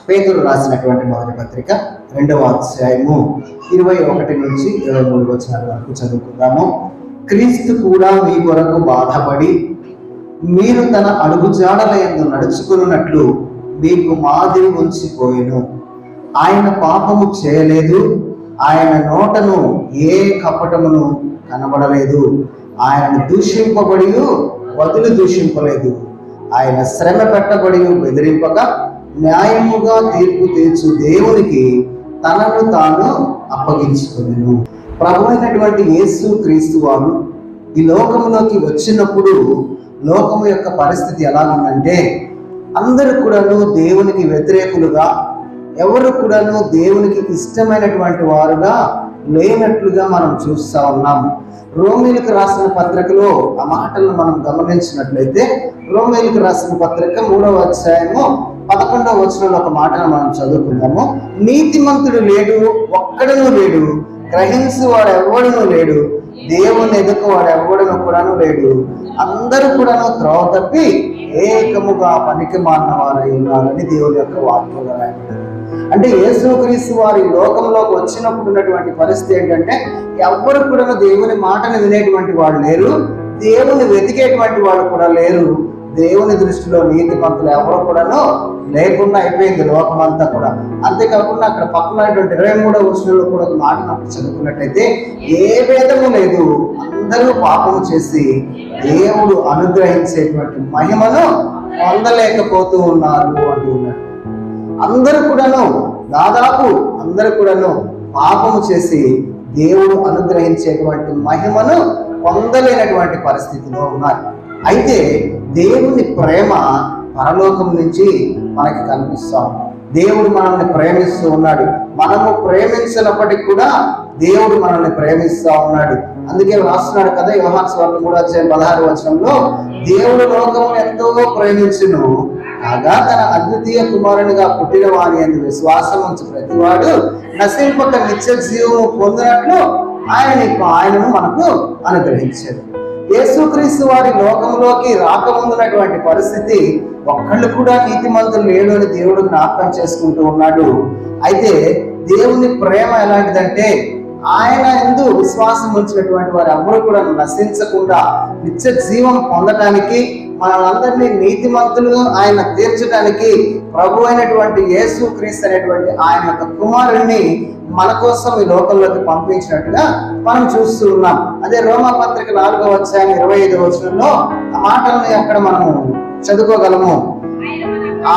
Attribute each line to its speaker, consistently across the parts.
Speaker 1: పేతురు రాసినటువంటి మొదటి పత్రిక 2వ అధ్యాయము 21 నుంచి 23 వచనాల వరకు చదువుకుందాము. క్రీస్తు కూడా మీ కొరకు బాధపడి మీరు తన అడుగుజాడల యందు నడుచుకున్నట్లు మీకు మాదిరి ఉంచిపోయెను. ఆయన పాపము చేయలేదు, ఆయన నోటను ఏ కపటమును కనబడలేదు. ఆయన దూషింపబడి వదిలి దూషింపలేదు. ఆయన శ్రమ పెట్టబడి బెదిరింపక న్యాయముగా తీర్పు తీర్చు దేవునికి తనను తాను అప్పగించుకొనెను. ప్రభు అయినటువంటి యేసు క్రీస్తు వారు ఈ లోకంలోకి వచ్చినప్పుడు లోకము యొక్క పరిస్థితి ఎలా ఉందంటే, అందరూ కూడాను దేవునికి వ్యతిరేకులుగా, ఎవరు కూడాను దేవునికి ఇష్టమైనటువంటి వారుగా లేనట్లుగా మనం చూస్తూ ఉన్నాము. రోమీలకు రాసిన పత్రికలో ఆ మాటలను మనం గమనించినట్లయితే, రోమీలకు రాసిన పత్రిక 3వ అధ్యాయము 11వ వచనంలో ఒక మాటను మనం చదువుకుందాము. నీతిమంతుడు లేడు, ఒక్కడనూ లేడు, గ్రహించు వాడు ఎవడనూ లేడు, దేవుని ఎదుకు వాడు ఎవడను కూడాను లేడు, అందరూ కూడాను త్రోవ తప్పి ఏకముగా పనికి మారిన వారై ఉన్నారని దేవుని యొక్క వాక్యంలో రాయబడింది. అంటే యేసుక్రీస్తు వారి లోకంలోకి వచ్చినప్పుడు ఉన్నటువంటి పరిస్థితి ఏంటంటే, ఎవ్వరు కూడా దేవుని మాటను వినేటువంటి వాళ్ళు లేరు, దేవుని వెతికేటువంటి వాళ్ళు కూడా లేరు. దేవుని దృష్టిలో నీతిమంతులు ఎవరు కూడాను లేకుండా అయిపోయింది లోకమంతా కూడా. అంతేకాకుండా అక్కడ పక్కన 23వ వచనంలో కూడా ఒక మాట నాకు చదువుకున్నట్టయితే, ఏ భేదము లేదు, అందరూ పాపము చేసి దేవుడు అనుగ్రహించేటువంటి మహిమను పొందలేకపోతూ ఉన్నారు అంటూ ఉన్నారు. అందరూ కూడాను, దాదాపు అందరూ కూడాను పాపము చేసి దేవుడు అనుగ్రహించేటువంటి మహిమను పొందలేనటువంటి పరిస్థితిలో ఉన్నారు. అయితే దేవుని ప్రేమ పరలోకం నుంచి మనకి కనిపిస్తాం. దేవుడు మనల్ని ప్రేమిస్తూ ఉన్నాడు. మనము ప్రేమించినప్పటికీ కూడా దేవుడు మనల్ని ప్రేమిస్తూ ఉన్నాడు. అందుకే రాస్తున్నాడు కదా యోహాను సువార్త 3:16 వచనంలో, దేవుడు లోకమును ఎంతో ప్రేమించును కాగా తన అద్వితీయ కుమారునిగా పుట్టిన వాని యందు విశ్వాసం ఉంచు ప్రతివాడు నశింపక నిత్య జీవము పొందినట్లు ఆయనను మనకు అనుగ్రహించాడు. యేసుక్రీస్తు వారి లోకంలోకి రాకముందున్నటువంటి పరిస్థితి, ఒక్కళ్ళు కూడా నీతిమంతులు లేడు అని దేవుడు జ్ఞాపకం చేసుకుంటూ ఉన్నాడు. అయితే దేవుని ప్రేమ ఎలాంటిదంటే, ఆయన యందు విశ్వాసం ఉంచినటువంటి వారు ఎవరు కూడా నశించకుండా నిత్య జీవం పొందటానికి, మనందరినీ నీతిమంతులుగా ఆయన తీర్చడానికి ప్రభు అయినటువంటి యేసుక్రీస్తు అనేటువంటి ఆయన యొక్క కుమారుణ్ణి మన కోసం ఈ లోకంలోకి పంపించినట్టుగా మనం చూస్తూ ఉన్నాం. అదే రోమా పత్రిక 4వ అధ్యాయం 25వ వచనంలో ఆ మాటల్ని అక్కడ మనము చదువుకోగలము.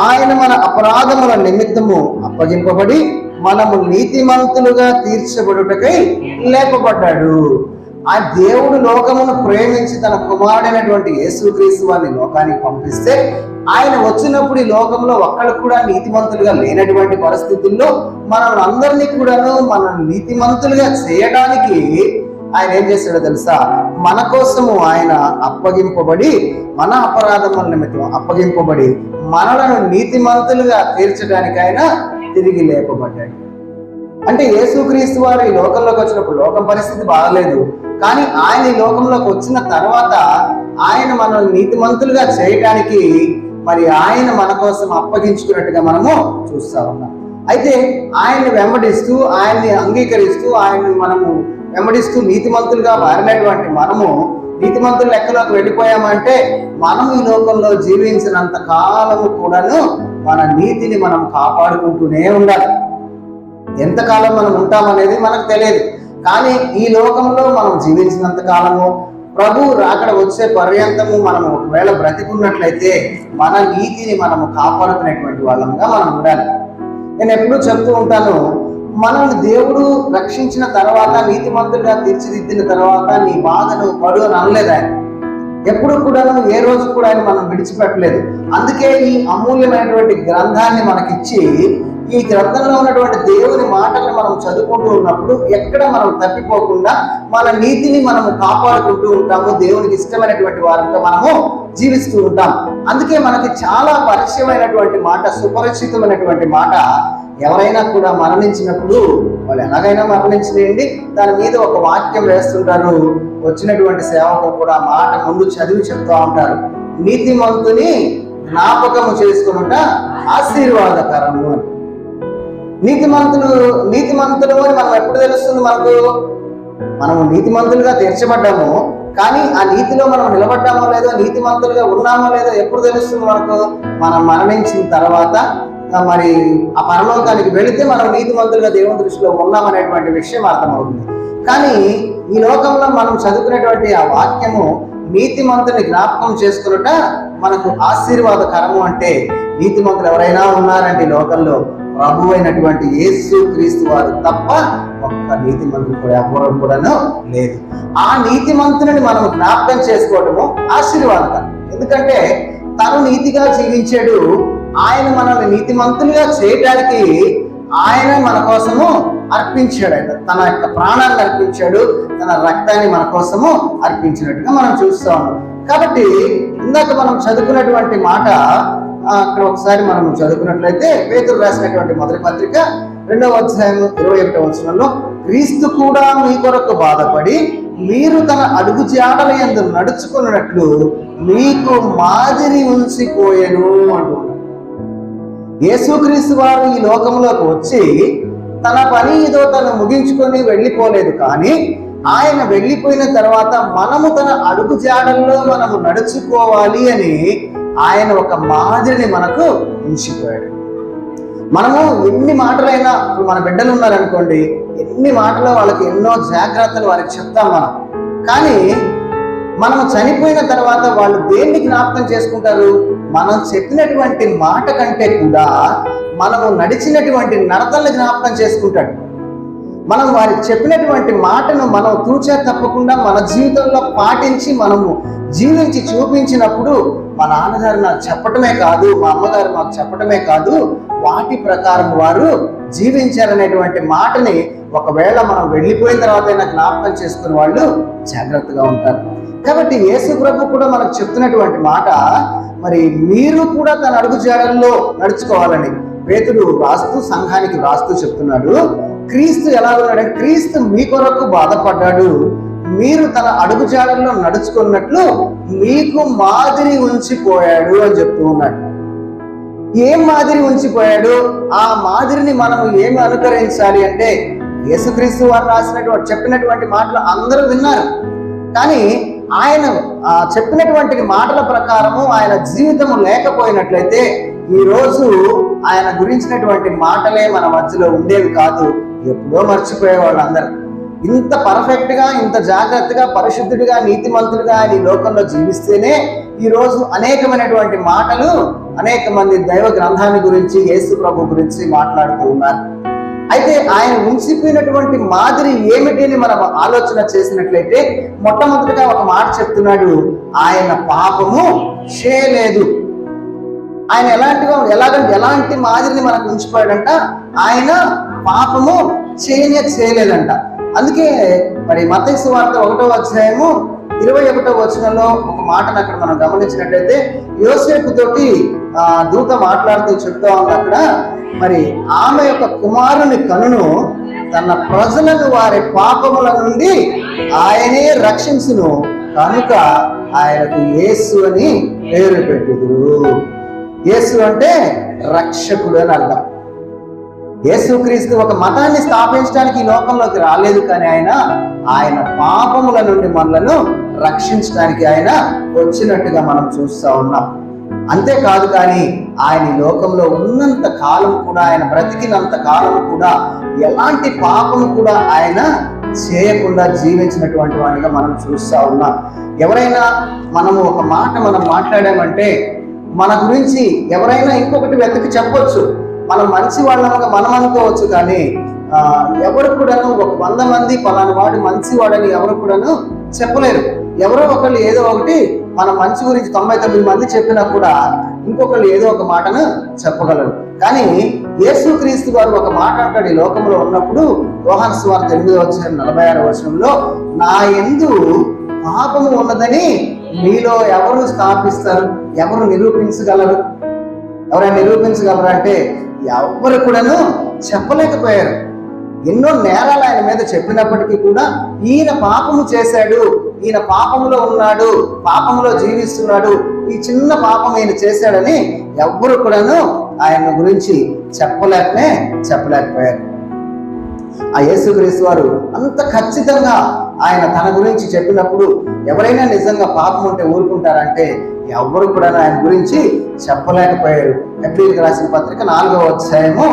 Speaker 1: ఆయన మన అపరాధముల నిమిత్తము అప్పగింపబడి మనము నీతిమంతులుగా తీర్చబడుటకై లేపబడ్డాడు. ఆ దేవుడు లోకమును ప్రేమించి తన కుమారుడైనటువంటి యేసుక్రీస్తు వారిని లోకానికి పంపిస్తే, ఆయన వచ్చినప్పుడు ఈ లోకంలో ఒక్కళ్ళు కూడా నీతిమంతులుగా లేనటువంటి పరిస్థితుల్లో మనల్ని అందరినీ కూడాను మనం నీతిమంతులుగా చేయడానికి ఆయన ఏం చేశాడో తెలుసా? మన కోసము ఆయన అప్పగింపబడి, మన అపరాధముల నిమిత్తం అప్పగింపబడి మనలను నీతిమంతులుగా తీర్చడానికి ఆయన తిరిగి లేపబడ్డాడు. అంటే యేసుక్రీస్తు వారు ఈ లోకంలోకి వచ్చినప్పుడు లోకం పరిస్థితి బాగలేదు, కానీ ఆయన ఈ లోకంలోకి వచ్చిన తర్వాత ఆయన మనల్ని నీతిమంతులుగా చేయడానికి మరి ఆయన మన కోసం అప్పగించుకున్నట్టుగా మనము చూస్తా ఉన్నాం. అయితే ఆయన్ని వెంబడిస్తూ, ఆయన్ని అంగీకరిస్తూ, ఆయన్ని మనము వెంబడిస్తూ నీతిమంతులుగా మారినటువంటి మనము నీతిమంతుల లెక్కలోకి వెళ్ళిపోయామంటే, మనం ఈ లోకంలో జీవించినంత కాలము కూడాను మన నీతిని మనం కాపాడుకుంటూనే ఉండాలి. ఎంతకాలం మనం ఉంటామనేది మనకు తెలియదు, కానీ ఈ లోకంలో మనం జీవించినంత కాలము, ప్రభు రాకడ వచ్చే పర్యంతము మనం ఒకవేళ బ్రతికున్నట్లయితే మన నీతిని మనము కాపాడుకునేటువంటి వాళ్ళంగా మనం ఉండాలి. నేను ఎప్పుడూ చెప్తూ ఉంటాను, మనల్ని దేవుడు రక్షించిన తర్వాత, నీతిమంతులుగా తీర్చిదిద్దిన తర్వాత నీ బాధను పడు అని అనలేదు ఆయన. ఎప్పుడు కూడా ఏ రోజు కూడా ఆయన మనం విడిచిపెట్టలేదు. అందుకే ఈ అమూల్యమైనటువంటి గ్రంథాన్ని మనకిచ్చి, ఈ గ్రంథంలో ఉన్నటువంటి దేవుని మాటలను మనం చదువుకుంటూ ఉన్నప్పుడు ఎక్కడ మనం తప్పిపోకుండా మన నీతిని మనము కాపాడుకుంటూ ఉంటాము. దేవునికి ఇష్టమైనటువంటి వారితో మనము జీవిస్తూ ఉంటాం. అందుకే మనకి చాలా పరిచయమైనటువంటి మాట, సుపరిచితమైనటువంటి మాట, ఎవరైనా కూడా మరణించినప్పుడు వాళ్ళు ఎలాగైనా మరణించలేండి, దాని మీద ఒక వాక్యం వేస్తుంటారు. వచ్చినటువంటి సేవకులు కూడా మాట ముందు చదివి చెప్తూ ఉంటారు, నీతిమంతుని జ్ఞాపకము చేసుకునుట ఆశీర్వాదకరము అని. నీతిమంతులు అని మనం ఎప్పుడు తెలుస్తుంది మనకు? మనము నీతిమంతులుగా తీర్చబడ్డాము, కానీ ఆ నీతిలో మనం నిలబడ్డామో లేదో, నీతిమంతులుగా ఉన్నామో లేదో ఎప్పుడు తెలుస్తుంది మనకు? మనం మరణించిన తర్వాత మరి ఆ పరలోకానికి వెళితే మనం నీతిమంతులుగా దేవుని దృష్టిలో ఉన్నామనేటువంటి విషయం అర్థమవుతుంది. కానీ ఈ లోకంలో మనం చదువుకునేటువంటి ఆ వాక్యము నీతిమంతుని జ్ఞాపకం చేసుకున్నట మనకు ఆశీర్వాదకరము. అంటే నీతిమంతులు ఎవరైనా ఉన్నారంటే ఈ లోకంలో ప్రభు అయినటువంటి యేసు క్రీస్తు వారు తప్ప ఒక్క నీతిమంతుడు కూడా ఎవరు కూడాను లేదు. ఆ నీతిమంతుని మనం జ్ఞాపకం చేసుకోవటము ఆశీర్వాదకరం. ఎందుకంటే తను నీతిగా జీవించాడు, ఆయన మనల్ని నీతిమంతులుగా చేయడానికి ఆయన మన కోసము అర్పించాడు. ఆయన తన యొక్క ప్రాణాన్ని అర్పించాడు, తన రక్తాన్ని మన కోసము అర్పించినట్టుగా మనం చూస్తా ఉన్నాం. కాబట్టి ఇందాక మనం చదువుకున్నటువంటి మాట అక్కడ ఒకసారి మనం చదువుకున్నట్లయితే పేతురు రాసినటువంటి మొదటి పత్రిక 2వ అధ్యాయం 21వ వచనంలో, క్రీస్తు కూడా మీ కొరకు బాధపడి మీరు తన అడుగు జాడల యందు నడుచుకున్నట్లు మీకు మాదిరి ఉంచిపోయెను అంటున్నాడు. యేసుక్రీస్తు వారు ఈ లోకంలోకి వచ్చి తన పని ఏదో తను ముగించుకొని వెళ్ళిపోలేదు, కానీ ఆయన వెళ్ళిపోయిన తర్వాత మనము తన అడుగు జాడల్లో మనము నడుచుకోవాలి అని ఆయన ఒక మాదిరిని మనకు ఉంచిపోయాడు. మనము ఎన్ని మాటలైనా, మన బిడ్డలు ఉన్నారనుకోండి, ఎన్ని మాటలు వాళ్ళకి ఎన్నో జాగ్రత్తలు వారికి చెప్తాం మనం, కానీ మనం చనిపోయిన తర్వాత వాళ్ళు దేన్ని జ్ఞాపకం చేసుకుంటారు? మనం చెప్పినటువంటి మాట కంటే కూడా మనము నడిచినటువంటి నడతల్ని జ్ఞాపకం చేసుకుంటాడు. మనం వారికి చెప్పినటువంటి మాటను మనం తూచా తప్పకుండా మన జీవితంలో పాటించి మనము జీవించి చూపించినప్పుడు మా నాన్నగారు నాకు చెప్పటమే కాదు, మా అమ్మగారు మాకు చెప్పటమే కాదు, వాటి ప్రకారం వారు జీవించారనేటువంటి మాటని ఒకవేళ మనం వెళ్ళిపోయిన తర్వాత జ్ఞాపకం చేసుకునే వాళ్ళు జాగ్రత్తగా ఉంటారు. కాబట్టి యేసు ప్రభు కూడా మనకు చెప్తున్నటువంటి మాట, మరి మీరు కూడా తన అడుగు జాడల్లో నడుచుకోవాలని పేతురు రాస్తూ సంఘానికి రాస్తూ చెప్తున్నాడు. క్రీస్తు ఎలా ఉన్నాడంటే, క్రీస్తు మీ కొరకు బాధపడ్డాడు, మీరు తన అడుగు జాడల్లో నడుచుకున్నట్లు మీకు మాదిరి ఉంచిపోయాడు అని చెప్తూ ఉన్నాడు. ఏం మాదిరి ఉంచిపోయాడు? ఆ మాదిరిని మనం ఏమి అనుకరించాలి అంటే, యేసుక్రీస్తు వారు చెప్పినటువంటి మాటలు అందరూ విన్నారు, కానీ ఆయన చెప్పినటువంటి మాటల ప్రకారము ఆయన జీవితము లేకపోయినట్లయితే ఈరోజు ఆయన గురించినటువంటి మాటలే మన మధ్యలో ఉండేవి కాదు, ఎప్పుడో మర్చిపోయేవాళ్ళు అందరూ. ఇంత పర్ఫెక్ట్ గా, ఇంత జాగ్రత్తగా, పరిశుద్ధుడిగా, నీతిమంతుడిగా ఆయన ఈ లోకంలో జీవిస్తేనే ఈరోజు అనేకమైనటువంటి మాటలు, అనేక మంది దైవ గ్రంథాన్ని గురించి, యేసు ప్రభు గురించి మాట్లాడుతూ ఉన్నారు. అయితే ఆయన ఉంచిపోయినటువంటి మాదిరి ఏమిటి అని మనం ఆలోచన చేసినట్లయితే మొట్టమొదటిగా ఒక మాట చెప్తున్నాడు, ఆయన పాపము చేయలేదు. ఆయన ఎలాంటి మాదిరిని మనకు ఉంచిపోయాడంట, ఆయన పాపము చేయలేదంట. అందుకే మరి మత్తయి సువార్త 1వ అధ్యాయము 21వ వచనంలో ఒక మాటను అక్కడ మనం గమనించినట్లయితే, యోసేపు తోటి దూత మాట్లాడుతూ చెప్తా ఉంది అక్కడ, మరి ఆమె యొక్క కుమారుని కనును తన ప్రజలను వారి పాపముల నుండి ఆయనే రక్షించును, కనుక ఆయనకు యేసు అని పేరు పెట్టుదురు. యేసు అంటే రక్షకుడు అని అర్థం. యేసుక్రీస్తు ఒక మతాన్ని స్థాపించడానికి ఈ లోకంలోకి రాలేదు, కానీ ఆయన పాపముల నుండి మనలను రక్షించడానికి ఆయన వచ్చినట్టుగా మనం చూస్తూ ఉన్నాం. అంతేకాదు, కానీ ఆయన ఈ లోకంలో ఉన్నంత కాలం కూడా, ఆయన బ్రతికినంత కాలం కూడా ఎలాంటి పాపము కూడా ఆయన చేయకుండా జీవించినటువంటి వాడిగా మనం చూస్తూ ఉన్నాం. ఎవరైనా మనము ఒక మాట మనం మాట్లాడామంటే మన గురించి ఎవరైనా ఇంకొకటి వెతికి చెప్పొచ్చు, మనం మంచి వాళ్ళగా మనం అనుకోవచ్చు, కానీ ఎవరు కూడాను ఒక 100 మంది పలానా వాడు మంచి వాడని ఎవరు కూడాను చెప్పలేరు. ఎవరో ఒకళ్ళు ఏదో ఒకటి మన మంచి గురించి 99 మంది చెప్పినా కూడా ఇంకొకళ్ళు ఏదో ఒక మాటను చెప్పగలరు. కానీ యేసుక్రీస్తు గారు ఒక మాట అంటాడు ఈ లోకంలో ఉన్నప్పుడు, యోహాను సువార్త 8వ అధ్యాయం 46వ వచనంలో, నా యందు పాపము ఉన్నదని మీలో ఎవరు స్థాపిస్తారు? ఎవరు నిరూపించగలరు? ఎవరైనా నిరూపించగలరు అంటే ఎవరు కూడాను చెప్పలేకపోయారు. ఎన్నో నేరాలు ఆయన మీద చెప్పినప్పటికీ కూడా ఈయన పాపము చేశాడు, ఈయన పాపములో ఉన్నాడు, పాపములో జీవిస్తున్నాడు, ఈ చిన్న పాపం ఈయన చేశాడని ఎవ్వరు కూడాను ఆయన గురించి చెప్పలేకపోయారు. ఆ యేసుక్రీస్తు వారు అంత ఖచ్చితంగా ఆయన తన గురించి చెప్పినప్పుడు ఎవరైనా నిజంగా పాపం ఉంటే ఊరుకుంటారంటే ఎవరు కూడా ఆయన గురించి చెప్పలేకపోయారు. హెబ్రీయులకు రాసిన పత్రిక 4వ అధ్యాయము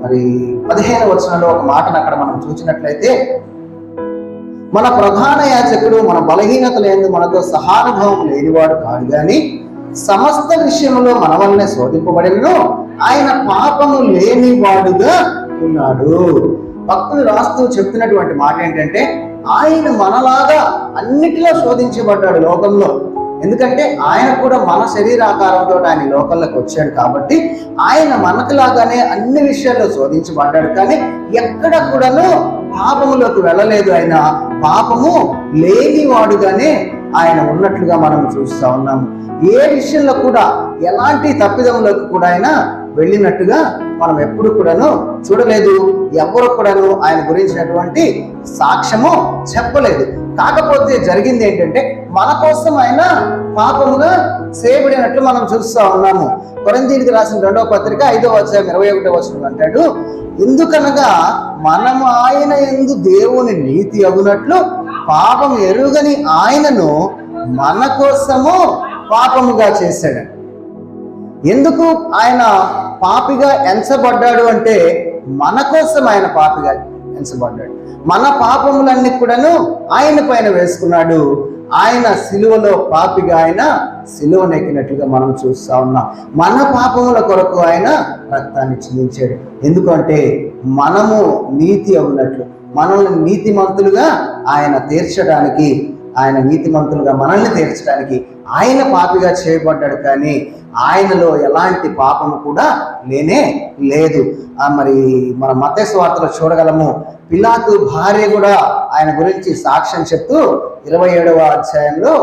Speaker 1: మరి 15వ వచనంలో ఒక మాటను అక్కడ మనం చూసినట్లయితే, మన ప్రధాన యాజకుడు మన బలహీనతలు యందు మనతో సహానుభవం లేనివాడు కాదు గాని సమస్త విషయంలో మన వల్లనే శోధింపబడినను ఆయన పాపము లేనివాడుగా ఉన్నాడు. భక్తులు రాస్తూ చెప్తున్నటువంటి మాట ఏంటంటే, ఆయన మనలాగా అన్నిటిలో శోధించబడ్డాడు లోకంలో. ఎందుకంటే ఆయన కూడా మన శరీరాకారంతో ఆయన లోకంలోకి వచ్చాడు కాబట్టి ఆయన మనకులాగానే అన్ని విషయాల్లో శోధించబడ్డాడు. కానీ ఎక్కడ కూడాను పాపములోకి వెళ్ళలేదు. ఆయన పాపము లేనివాడుగానే ఆయన ఉన్నట్లుగా మనం చూస్తూ ఉన్నాము. ఏ విషయంలో కూడా ఎలాంటి తప్పిదంలోకి కూడా ఆయన వెళ్ళినట్టుగా మనం ఎప్పుడు కూడాను చూడలేదు. ఎవరు కూడాను ఆయన గురించినటువంటి సాక్ష్యము చెప్పలేదు. కాకపోతే జరిగింది ఏంటంటే, మన కోసం ఆయన పాపముగా చేయబడినట్లు మనం చూస్తూ ఉన్నాము. కొరింథీయులకు రాసిన 2వ పత్రిక 5వ అధ్యాయం 21వ వచనం అంటాడు, ఎందుకనగా మనము ఆయన యందు దేవుని నీతి అగునట్లు పాపం ఎరుగని ఆయనను మన కోసము పాపముగా చేశాడు. ఎందుకు ఆయన పాపిగా ఎంచబడ్డాడు అంటే, మన కోసం ఆయన పాపిగా ఎంచబడ్డాడు. మన పాపములన్నీ కూడాను ఆయన పైన వేసుకున్నాడు. ఆయన సిలువలో పాపిగా ఆయన సిలువనెక్కినట్లుగా మనం చూస్తా ఉన్నాం. మన పాపముల కొరకు ఆయన రక్తాన్ని చిందించాడు. ఎందుకంటే మనము నీతి అవునట్లు, మనల్ని నీతిమంతులుగా ఆయన తీర్చడానికి, ఆయన నీతిమంతులుగా మనల్ని తీర్చడానికి ఆయన పాపిగా చేయబడ్డాడు. కానీ ఆయనలో ఎలాంటి పాపము కూడా లేనే లేదు. మరి మన మత్తయి సువార్తలో చూడగలము, పిలాతు భార్య కూడా ఆయన గురించి సాక్ష్యం చెప్తూ 27వ అధ్యాయంలో,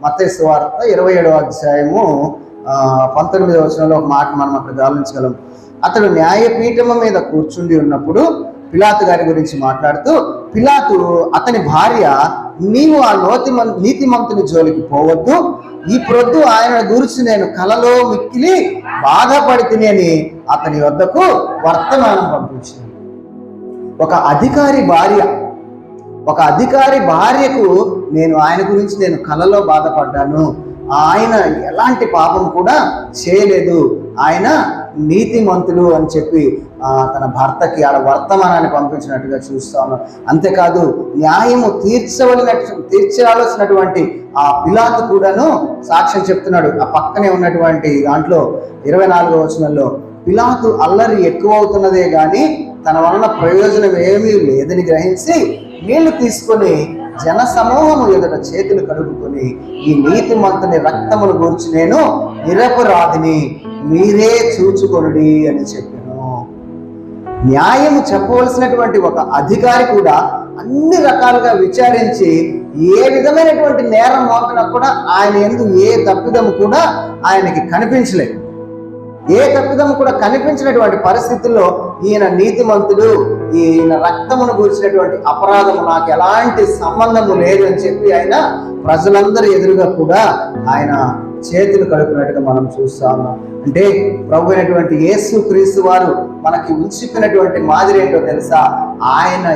Speaker 1: మత్తయి సువార్త 27వ అధ్యాయము 19వ వచనంలో ఒక మాట మనం అక్కడ గమనించగలం. అతడు న్యాయపీఠము మీద కూర్చుండి ఉన్నప్పుడు పిలాతు గారి గురించి మాట్లాడుతూ, పిలాతు అతని భార్య, నీవు ఆ నీతిమంతుని జోలికి పోవద్దు, ఈ ప్రొద్దు ఆయన గురించి నేను కలలో మిక్కిలి బాధపడి తిని అతని వద్దకు వర్తమానం పంపించాను. ఒక అధికారి భార్యకు ఆయన గురించి నేను కలలో బాధపడ్డాను, ఆయన ఎలాంటి పాపం కూడా చేయలేదు, ఆయన నీతిమంతులు అని చెప్పి తన భర్తకి ఆ వర్తమానాన్ని పంపించినట్టుగా చూస్తాను. అంతేకాదు, న్యాయము తీర్చాల్సినటువంటి ఆ పిలాతు కూడాను సాక్ష్యం చెప్తున్నాడు. ఆ పక్కనే ఉన్నటువంటి దాంట్లో 24వ వచనంలో, పిలాతు అల్లరి ఎక్కువ అవుతున్నదే గాని తన వలన ప్రయోజనం ఏమీ లేదని గ్రహించి నీళ్లు తీసుకొని జన సమూహము ఎదుట చేతులు కడుగుకొని, ఈ నీతిమంతుని రక్తమును గూర్చి నేను నిరపరాధిని, మీరే చూచుకొనుడి అని చెప్పాను. న్యాయము చెప్పవలసినటువంటి ఒక అధికారి కూడా అన్ని రకాలుగా విచారించి ఏ విధమైనటువంటి నేరం మోపినా కూడా ఆయన యందు ఏ తప్పిదము కూడా ఆయనకి కనిపించలేదు. ఏ తప్పిదము కూడా కనిపించినటువంటి పరిస్థితుల్లో ఈయన నీతిమంతుడు, ఈయన రక్తమును గురించినటువంటి అపరాధము నాకు ఎలాంటి సంబంధము లేదు అని చెప్పి ఆయన ప్రజలందరి ఎదురుగా కూడా ఆయన చేతులు కడుపునట్టుగా మనం చూస్తా ఉన్నాం. అంటే ప్రభు అయినటువంటి యేసుక్రీస్తు వారు మనకి ఉంచుకున్నటువంటి మాదిరి ఏంటో తెలుసా? ఆయన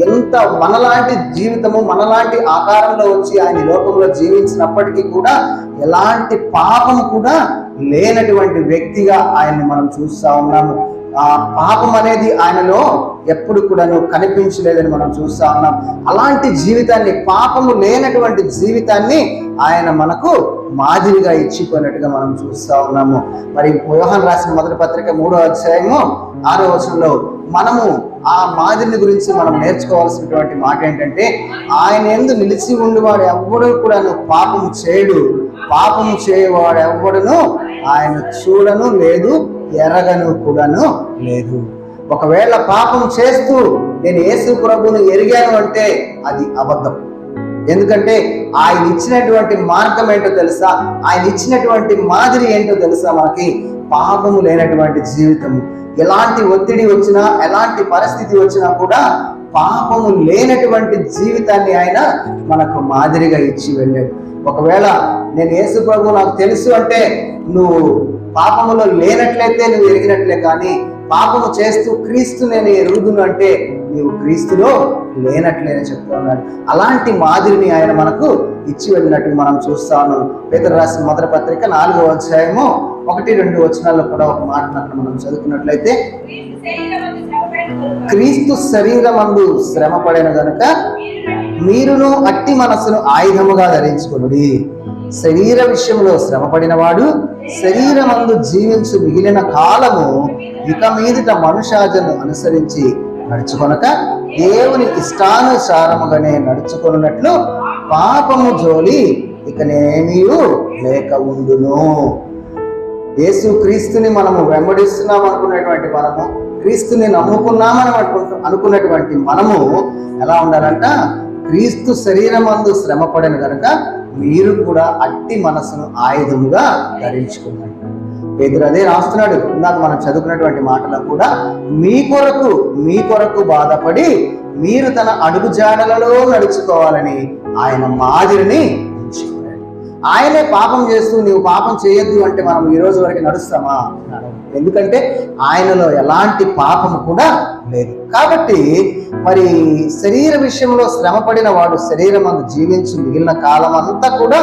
Speaker 1: ఎంత మనలాంటి జీవితము, మనలాంటి ఆకారంలో వచ్చి ఆయన లోకంలో జీవించినప్పటికీ కూడా ఎలాంటి పాపము కూడా లేనటువంటి వ్యక్తిగా ఆయన్ని మనం చూస్తా ఉన్నాము. ఆ పాపం అనేది ఆయనలో ఎప్పుడు కూడాను కనిపించలేదని మనం చూస్తా ఉన్నాం. అలాంటి జీవితాన్ని, పాపము లేనటువంటి జీవితాన్ని ఆయన మనకు మాదిరిగా ఇచ్చిపోయినట్టుగా మనం చూస్తా ఉన్నాము. మరి యోహాను రాసిన మొదటి పత్రిక 3వ అధ్యాయము 6వ వచనంలో మనము ఆ మాదిరిని గురించి మనం నేర్చుకోవాల్సినటువంటి మాట ఏంటంటే, ఆయన యందు నిలిచి ఉండేవాడు ఎవ్వడూ కూడాను పాపము చేయడు, పాపము చేయవాడు ఎవ్వడును ఆయన చూడను లేదు, ఎరగను కూడాను లేదు. ఒకవేళ పాపం చేస్తూ నేను యేసు ప్రభువును ఎరిగాను అంటే అది అబద్ధం. ఎందుకంటే ఆయన ఇచ్చినటువంటి మార్గం ఏంటో తెలుసా? ఆయన ఇచ్చినటువంటి మాదిరి ఏంటో తెలుసా? మనకి పాపము లేనటువంటి జీవితము. ఎలాంటి ఒత్తిడి వచ్చినా, ఎలాంటి పరిస్థితి వచ్చినా కూడా పాపము లేనటువంటి జీవితాన్ని ఆయన మనకు మాదిరిగా ఇచ్చి వెళ్ళాడు. ఒకవేళ నేను యేసు ప్రభువు నాకు తెలుసు అంటే నువ్వు పాపములో లేనట్లయితే నువ్వు ఎరిగినట్లే, కానీ పాపము చేస్తూ క్రీస్తు నేను ఎరుగుదును అంటే నీవు క్రీస్తులో లేనట్లేని చెప్తా ఉన్నాడు. అలాంటి మాదిరిని ఆయన మనకు ఇచ్చి వెళ్ళినట్టు మనం చూస్తాను. పేతురు రాసిన మొదటి పత్రిక 4వ అధ్యాయము 1-2 వచనాల్లో కూడా ఒక మాట మనం చదువుకున్నట్లయితే, క్రీస్తు శరీరమందు శ్రమ పడిన గనుక మీరును అట్టి మనస్సును ఆయుధముగా ధరించుకొనుడి. శరీర విషయంలో శ్రమ పడిన వాడు శరీరమందు జీవించు మిగిలిన కాలము ఇక మీదట మనుషాజను అనుసరించి నడుచుకొనక దేవుని ఇష్టానుసారముగానే నడుచుకొనున్నట్లు పాపము జోలి ఇకనేమీ లేక ఉండును. యేసు క్రీస్తుని మనము వెంబడిస్తున్నాం అనుకున్నటువంటి మనము, క్రీస్తుని నమ్ముకున్నామని అనుకున్నటువంటి మనము ఎలా ఉండాలంట? క్రీస్తు శరీరమందు శ్రమ పడిన కనుక మీరు కూడా అట్టి మనసును ఆయుధముగా ధరించుకున్నారు. పేతురు అదే రాస్తున్నాడు. ఇందాక మనం చదువుకున్నటువంటి మాటలో కూడా మీ కొరకు బాధపడి మీరు తన అడుగు జాడలలో నడుచుకోవాలని ఆయన మాదిరిని ఎంచుకున్నాడు. ఆయనే పాపం చేస్తూ నీవు పాపం చేయొద్దు అంటే మనం ఈ రోజు వరకు నడుస్తామా? ఎందుకంటే ఆయనలో ఎలాంటి పాపము కూడా లేదు. కాబట్టి మరి శరీర విషయంలో శ్రమ పడిన వాడు శరీరమందు జీవించి మిగిలిన కాలం అంతా కూడా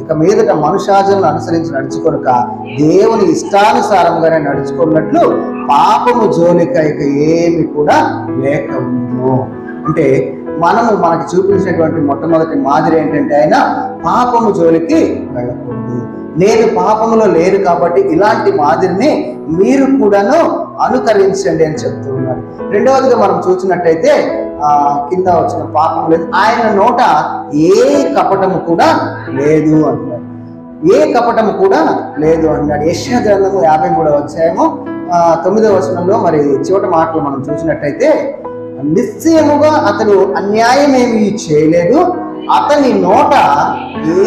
Speaker 1: ఇక మీదట మనుషాజలను అనుసరించి నడుచుకొనక దేవుని ఇష్టానుసారంగానే నడుచుకున్నట్లు పాపము జోలిక ఇక ఏమి కూడా లేక ఉండును. అంటే మనకి చూపించినటువంటి మొట్టమొదటి మాదిరి ఏంటంటే ఆయన పాపము జోలికి వెళ్ళకూడదు. నేను పాపములో లేరు కాబట్టి ఇలాంటి మాదిరిని మీరు కూడాను అనుకరించండి అని చెప్తూ ఉన్నాడు. రెండవదిగా మనం చూసినట్టయితే కింద వచ్చిన పాపం లేదు, ఆయన నోట ఏ కపటము కూడా లేదు అంటున్నాడు. ఏ కపటము కూడా లేదు అంటున్నాడు. యెషయా గ్రంథము 53వ అధ్యాయము 9వ వచనంలో మరి చివరి మాటలు మనం చూసినట్టయితే, నిశ్చయముగా అతడు అన్యాయం ఏమీ చేయలేదు, అతని నోట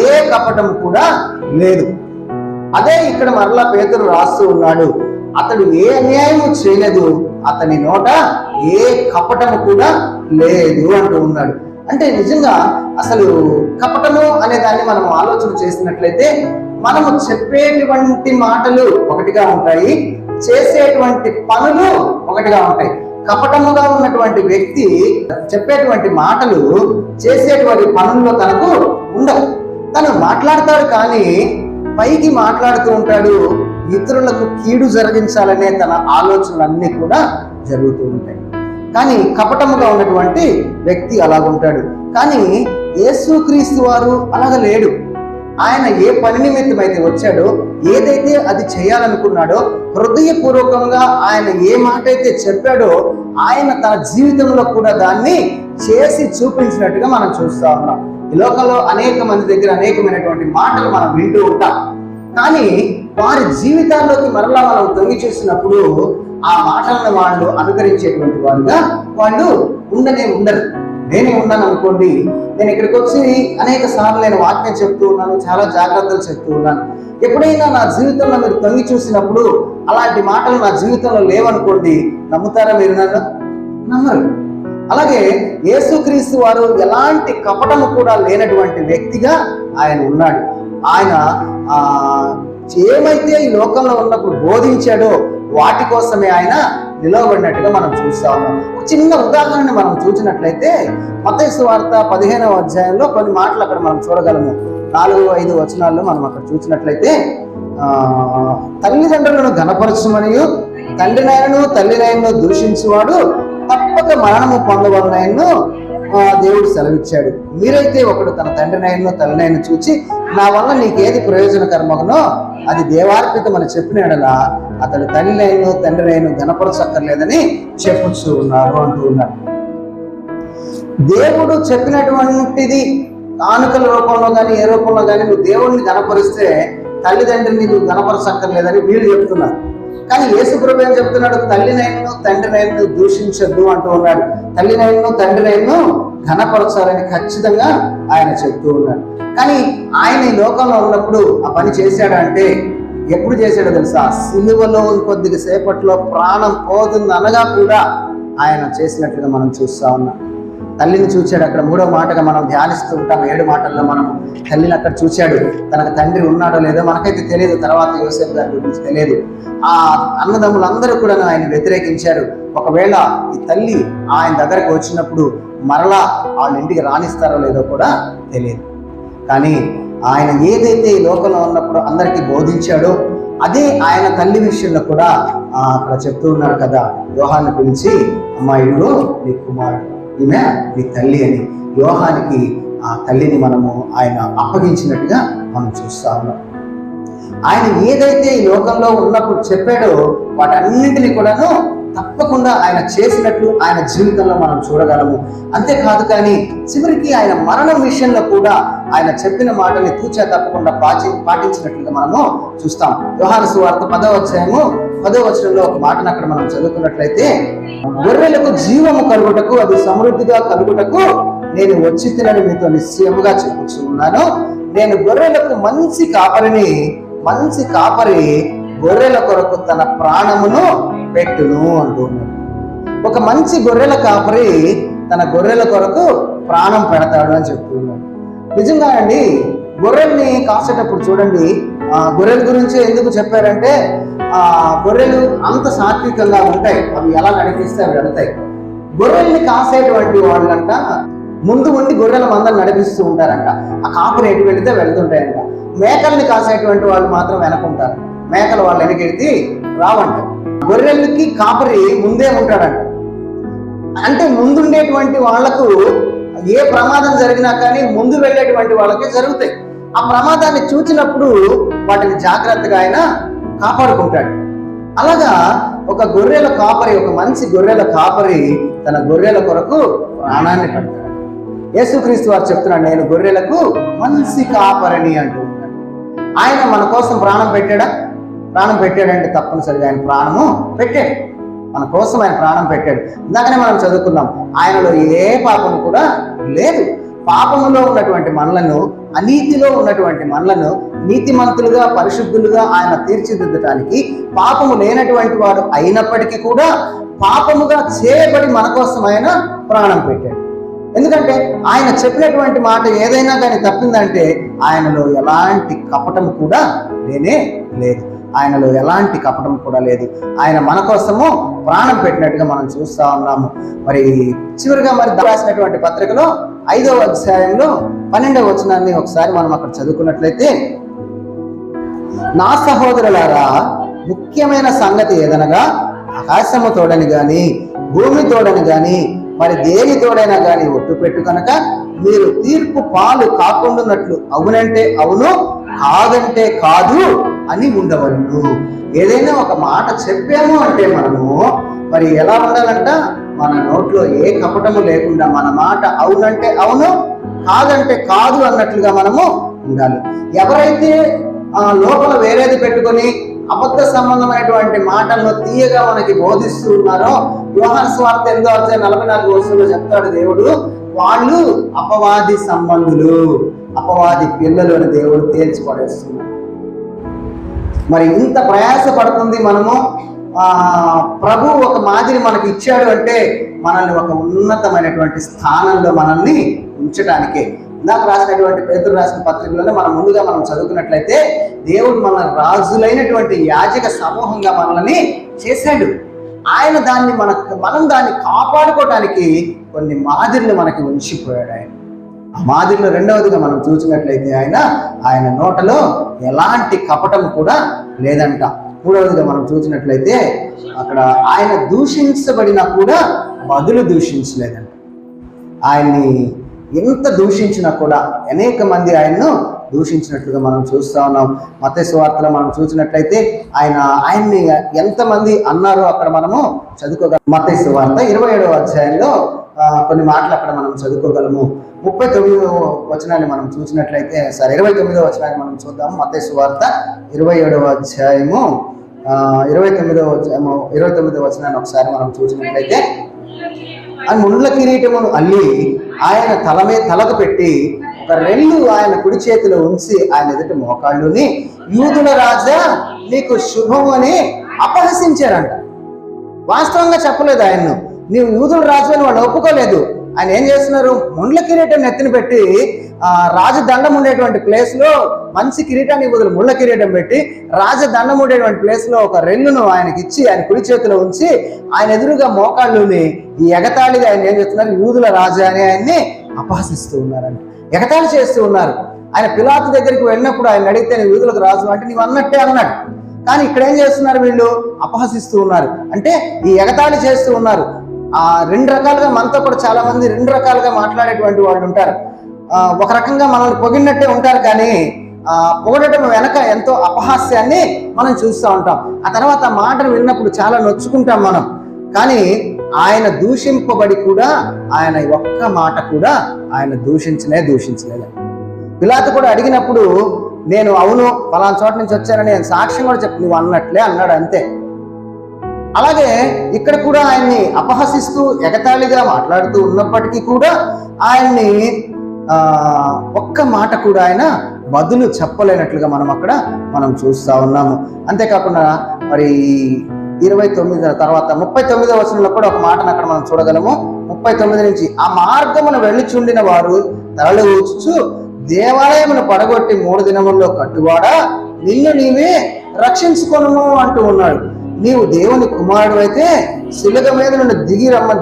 Speaker 1: ఏ కపటం కూడా లేదు. అదే ఇక్కడ మరలా పేతురు రాస్తూ ఉన్నాడు, అతడు ఏ అన్యాయము చేయలేదు, అతని నోట ఏ కపటము కూడా లేదు అంటూ ఉన్నాడు. అంటే నిజంగా అసలు కపటము అనే దాన్ని మనం ఆలోచన చేసినట్లయితే మనము చెప్పేటువంటి మాటలు ఒకటిగా ఉంటాయి, చేసేటువంటి పనులు ఒకటిగా ఉంటాయి. కపటముగా ఉన్నటువంటి వ్యక్తి చెప్పేటువంటి మాటలు చేసేటువంటి పనుల్లో తనకు ఉండవు. తను మాట్లాడతాడు కానీ పైకి మాట్లాడుతూ ఉంటాడు, ఇతరులకు కీడు జరిగించాలనే తన ఆలోచనలన్నీ కూడా జరుగుతూ ఉంటాయి. కానీ కపటముగా ఉన్నటువంటి వ్యక్తి అలాగుంటాడు. కానీ యేసుక్రీస్తు వారు అలాగ లేడు. ఆయన ఏ పని నిమిత్తం అయితే వచ్చాడో, ఏదైతే అది చేయాలనుకున్నాడో, హృదయపూర్వకంగా ఆయన ఏ మాట అయితే చెప్పాడో ఆయన తన జీవితంలో కూడా దాన్ని చేసి చూపించినట్టుగా మనం చూస్తా ఉన్నాం. ఈ లోకంలో అనేక మంది దగ్గర అనేకమైనటువంటి మాటలు మనం వింటూ ఉంటాం. కానీ వారి జీవితాల్లోకి మరలా మనం తొంగి చూసినప్పుడు ఆ మాటలను వాళ్ళు అనుకరించేటువంటి వారుగా వాళ్ళు ఉండరు. నేనే ఉన్నాను అనుకోండి, నేను ఇక్కడికి వచ్చి అనేక సార్లు నేను వాక్యం చెప్తూ ఉన్నాను, చాలా జాగ్రత్తలు చెప్తూ ఉన్నాను. ఎప్పుడైనా నా జీవితంలో మీరు తొంగి చూసినప్పుడు అలాంటి మాటలు నా జీవితంలో లేవనుకోండి, నమ్ముతారా మీరు? నన్ను నమ్మరు. అలాగే యేసుక్రీస్తు వారు ఎలాంటి కపటము కూడా లేనటువంటి వ్యక్తిగా ఆయన ఉన్నాడు. ఆయన ఏమైతే ఈ లోకంలో ఉన్నప్పుడు బోధించాడో వాటి కోసమే ఆయన నిలవబడినట్టుగా మనం చూస్తా ఉన్నాం. ఒక చిన్న ఉదాహరణ మనం చూసినట్లయితే మత్తయి సువార్త 15వ అధ్యాయంలో కొన్ని మాటలు అక్కడ మనం చూడగలము. 4-5 వచనాల్లో మనం అక్కడ చూసినట్లయితే, తల్లిదండ్రులను ఘనపరచుమనియు తండ్రినైనను తల్లినైనను దూషించువాడు తప్పక మరణము పొందవలనైనను దేవుడు సెలవిచ్చాడు. మీరైతే ఒకడు తన తండ్రినైనను తల్లినైనా చూచి నా వల్ల నీకేది ప్రయోజనకరమగునో అది దేవార్పితమని చెప్పిన యెడల అతడు తల్లినైనను తండ్రినైనను ఘనపరచక్కర్లేదని చెప్పుచూ ఉన్నారు అంటూ ఉన్నాడు. దేవుడు చెప్పినటువంటిది కానుకల రూపంలో కానీ ఏ రూపంలో కానీ నువ్వు దేవుడిని ఘనపరిస్తే తల్లిదండ్రిని నువ్వు ఘనపరచక్కర్లేదని వీళ్ళు చెప్తున్నారు. కానీ యేసు ప్రభువు ఏం చెప్తున్నాడు? తల్లినైనను తండ్రినైనను దూషించద్దు అంటూ ఉన్నాడు. తల్లినైనను తండ్రినైనను ఘనపరచాలని ఖచ్చితంగా ఆయన చెప్తూ ఉన్నాడు. కానీ ఆయన ఈ లోకంలో ఉన్నప్పుడు ఆ పని చేశాడంటే ఎప్పుడు చేశాడో తెలుసా? సిలువలో కొద్ది సేపట్లో ప్రాణం పోతుంది అనగా కూడా ఆయన చేసినట్లుగా మనం చూస్తా ఉన్నాం. తల్లిని చూచాడు. అక్కడ 3వ మాటగా మనం ధ్యానిస్తూ ఉంటాం. 7 మాటల్లో మనం తల్లిని అక్కడ చూచాడు. తనకు తండ్రి ఉన్నాడో లేదో మనకైతే తెలియదు, తర్వాత యోసేపు గారి గురించి తెలియదు. ఆ అన్నదమ్ములందరూ కూడా ఆయన వ్యతిరేకించారు. ఒకవేళ ఈ తల్లి ఆయన దగ్గరకు వచ్చినప్పుడు మరలా వాళ్ళ ఇంటికి రాణిస్తారో లేదో కూడా తెలియదు. కానీ ఆయన ఏదైతే ఈ లోకంలో ఉన్నప్పుడు అందరికీ బోధించాడో అదే ఆయన తల్లి విషయంలో కూడా అక్కడ చెప్తూ ఉన్నాడు కదా. యోహాన్ని పిలిచి, అమ్మాయిడు నీ కుమారుడు, ఈమె నీ తల్లి అని యోహానికి ఆ తల్లిని మనము ఆయన అప్పగించినట్టుగా మనం చూస్తా ఉన్నాం. ఆయన ఏదైతే ఈ లోకంలో ఉన్నప్పుడు చెప్పాడో వాటన్నింటినీ కూడాను తప్పకుండా ఆయన చేసినట్లు ఆయన జీవితంలో మనం చూడగలము. అంతేకాదు కానీ చివరికి ఆయన మరణం విషయంలో కూడా ఆయన చెప్పిన మాటని తూచా తప్పకుండా పాటించినట్లుగా మనము చూస్తాం. యోహాను సువార్త 10వ అధ్యాయము 10వ వచనంలో ఒక మాటను అక్కడ మనం చదువుకున్నట్లయితే, గొర్రెలకు జీవము కలుగుటకు, అది సమృద్ధిగా కలుగుటకు నేను వచ్చి తినని మీతో నిశ్చయముగా చెప్పుచూ ఉన్నాను. నేను గొర్రెలకు మంచి కాపరి గొర్రెల కొరకు తన ప్రాణమును పెట్టును అంటున్నాడు. ఒక మంచి గొర్రెల కాపరి తన గొర్రెల కొరకు ప్రాణం పెడతాడు అని చెప్తున్నాడు. నిజంగా అండి, గొర్రెల్ని కాసేటప్పుడు చూడండి, గొర్రెల గురించి ఎందుకు చెప్పారంటే గొర్రెలు అంత సాత్వికంగా ఉంటాయి, అవి ఎలా నడిపిస్తే అవి వెళ్తాయి. గొర్రెల్ని కాసేటువంటి వాళ్ళంట ముందు ఉండి గొర్రెల మందలు నడిపిస్తూ ఉంటారంట. ఆ కాపురు ఎటు వెళితే వెళ్తుంటాయంట. మేకల్ని కాసేటువంటి వాళ్ళు మాత్రం వెనకుంటారు. మేకలు వాళ్ళు వెనకెడితే రావంట. గొర్రెలకి కాపరి ముందే ఉంటాడంట. అంటే ముందుండేటువంటి వాళ్లకు ఏ ప్రమాదం జరిగినా కానీ ముందు వెళ్ళేటువంటి వాళ్ళకి జరుగుతాయి. ఆ ప్రమాదాన్ని చూచినప్పుడు వాటిని జాగ్రత్తగా ఆయన కాపాడుకుంటాడు. అలాగా ఒక గొర్రెల కాపరి, ఒక మంచి గొర్రెల కాపరి తన గొర్రెల కొరకు ప్రాణాన్ని పెడతాడు. యేసుక్రీస్తు వారు చెప్తున్నాడు, నేను గొర్రెలకు మంచి కాపరిని అంటూ ఉంటాడు. ఆయన మన కోసం ప్రాణం పెట్టాడంటే తప్పనిసరిగా ఆయన ప్రాణము పెట్టాడు. మన కోసం ఆయన ప్రాణం పెట్టాడు. ఇందాకనే మనం చదువుకున్నాం, ఆయనలో ఏ పాపము కూడా లేదు. పాపములో ఉన్నటువంటి మనలను, అనీతిలో ఉన్నటువంటి మనలను నీతిమంతులుగా, పరిశుద్ధులుగా ఆయన తీర్చిదిద్దటానికి పాపము లేనటువంటి వాడు అయినప్పటికీ కూడా పాపముగా చేయబడి మన కోసం ఆయన ప్రాణం పెట్టాడు. ఎందుకంటే ఆయన చెప్పినటువంటి మాట ఏదైనా కానీ తప్పిందంటే ఆయనలో ఎలాంటి కపటం కూడా లేదు. ఆయనలో ఎలాంటి కపటం కూడా లేదు. ఆయన మన కోసము ప్రాణం పెట్టినట్టుగా మనం చూస్తా ఉన్నాము. మరి చివరిగా మరి రాసినటువంటి పత్రికలో 5వ అధ్యాయంలో 12వ వచనాన్ని ఒకసారి మనం అక్కడ చదువుకున్నట్లయితే, నా సహోదరులారా, ముఖ్యమైన సంగతి ఏదనగా ఆకాశము తోడని గాని భూమి తోడని గాని మరి దేని తోడైనా గాని ఒట్టు పెట్టు కనుక మీరు తీర్పు పాలు కాకుండాన్నట్లు అవునంటే అవును, కాదంటే కాదు అని ఉండవలను. ఏదైనా ఒక మాట చెప్పాము అంటే మనము మరి ఎలా ఉండాలంట, మన నోట్లో ఏ కపటము లేకుండా మన మాట అవునంటే అవును, కాదంటే కాదు అన్నట్లుగా మనము ఉండాలి. ఎవరైతే లోపల వేరేది పెట్టుకొని అబద్ధ సంబంధమైనటువంటి మాటలను తీయగా మనకి బోధిస్తూ ఉన్నారో, యోహాను సువార్త 8వ అధ్యాయం 44వ వచనంలో చెప్తాడు దేవుడు, వాళ్ళు అపవాది సంబంధులు, అపవాది పిల్లలు అని దేవుడు తేల్చి పడేస్తున్నాడు. మరి ఇంత ప్రయాస పడుతుంది మనము, ప్రభు ఒక మాదిరి మనకి ఇచ్చాడు అంటే మనల్ని ఒక ఉన్నతమైనటువంటి స్థానంలో మనల్ని ఉంచడానికే. ఇందాక రాసినటువంటి పేతురు రాసిన పత్రికలలో ముందుగా మనం చదువుకున్నట్లయితే, దేవుడు మన రాజులైనటువంటి యాజక సమూహంగా మనల్ని చేశాడు. ఆయన మనం దాన్ని కాపాడుకోవడానికి కొన్ని మాదిరిలు మనకి ఉంచిపోయాడు. ఆ మాదిరిలో రెండవదిగా మనం చూసినట్లయితే ఆయన నోటలో ఎలాంటి కపటం కూడా లేదంట. మూడవదిగా మనం చూసినట్లయితే అక్కడ ఆయన దూషించబడినా కూడా బదులు దూషించలేదంట. ఆయన్ని ఎంత దూషించినా కూడా అనేక మంది ఆయన్ను దూషించినట్లుగా మనం చూస్తా ఉన్నాం. మత్తయి సువార్తలో మనం చూసినట్లయితే ఆయన్ని ఎంతమంది అన్నారో అక్కడ మనము చదువుకోగలం. మత్తయి సువార్త 27వ అధ్యాయంలో కొన్ని మాటలు అక్కడ మనం చదువుకోగలము. 39వ వచనాన్ని మనం చూసినట్లయితే 29వ వచనాన్ని మనం చూద్దాము. మత్తయి సువార్త 27వ అధ్యాయము 29వ వచనాన్ని ఒకసారి మనం చూసినట్లయితే, ఆయన ముండ్ల కిరీటమును అల్లి ఆయన తలకు పెట్టి ఒక రెల్లు ఆయన కుడి చేతిలో ఉంచి ఆయన ఎదుట మోకాళ్ళుని, యూదుల రాజా నీకు శుభం అని అపహసించారంట. వాస్తవంగా చెప్పలేదు ఆయన్ను, నీవు యూదుల రాజు అని వాళ్ళు ఒప్పుకోలేదు. ఆయన ఏం చేస్తున్నారు, ముండ్ల కిరీటం ఎత్తిన పెట్టి రాజదండం ఉండేటువంటి ప్లేస్లో మంచి కిరీటానికి బదులు ముళ్ళ కిరీటం పెట్టి రాజదండం ఉండేటువంటి ప్లేస్లో ఒక రెల్లును ఆయనకి ఇచ్చి ఆయన కుడి చేతిలో ఉంచి ఆయన ఎదురుగా మోకాళ్ళుని ఈ ఎగతాళిగా ఆయన ఏం చేస్తున్నారు, యూదుల రాజు అని ఆయన్ని అపహసిస్తూ ఉన్నారంట, ఎగతాళి చేస్తూ ఉన్నారు. ఆయన పిలాతు దగ్గరికి వెళ్ళినప్పుడు ఆయన అడిగితే నేను యూదులకు రాజు అంటే నీవు అన్నట్టే అన్నాడు. కానీ ఇక్కడ ఏం చేస్తున్నారు, వీళ్ళు అపహసిస్తూ ఉన్నారు, అంటే ఈ ఎగతాళి చేస్తూ ఉన్నారు. రెండు రకాలుగా మనతో కూడా చాలా మంది రెండు రకాలుగా మాట్లాడేటువంటి వాళ్ళు ఉంటారు. ఒక రకంగా మనల్ని పొగిడినట్టే ఉంటారు, కానీ పొగడటం వెనక ఎంతో అపహాస్యాన్ని మనం చూస్తూ ఉంటాం. ఆ తర్వాత ఆ మాటను విన్నప్పుడు చాలా నొచ్చుకుంటాం మనం. కానీ ఆయన దూషింపబడి కూడా ఆయన ఒక్క మాట కూడా ఆయన దూషించలేదు. పిలాతు కూడా అడిగినప్పుడు నేను అవును ఫలానా చోట నుంచి వచ్చానని నేను సాక్ష్యం కూడా చెప్పి నువ్వు అన్నట్లే అన్నాడు, అంతే. అలాగే ఇక్కడ కూడా ఆయన్ని అపహసిస్తూ ఎగతాళిగా మాట్లాడుతూ ఉన్నప్పటికీ కూడా ఆయన్ని ఒక్క మాట కూడా ఆయన బదులు చెప్పలేనట్లుగా మనం చూస్తూ ఉన్నాము. అంతేకాకుండా మరి 29 తర్వాత 39వ వచనంలో కూడా ఒక మాటను అక్కడ మనం చూడగలము. 39 నుంచి ఆ మార్గమును వెళ్ళిచుండిన వారు తరలి ఊచుచు దేవాలయమును పడగొట్టి 3 దినముల్లో కట్టువాడా నిన్ను నీవే రక్షించుకొనుము అంటూ ఉన్నాడు. నీవు దేవుని కుమారుడు అయితే శిలువ మీద నుండి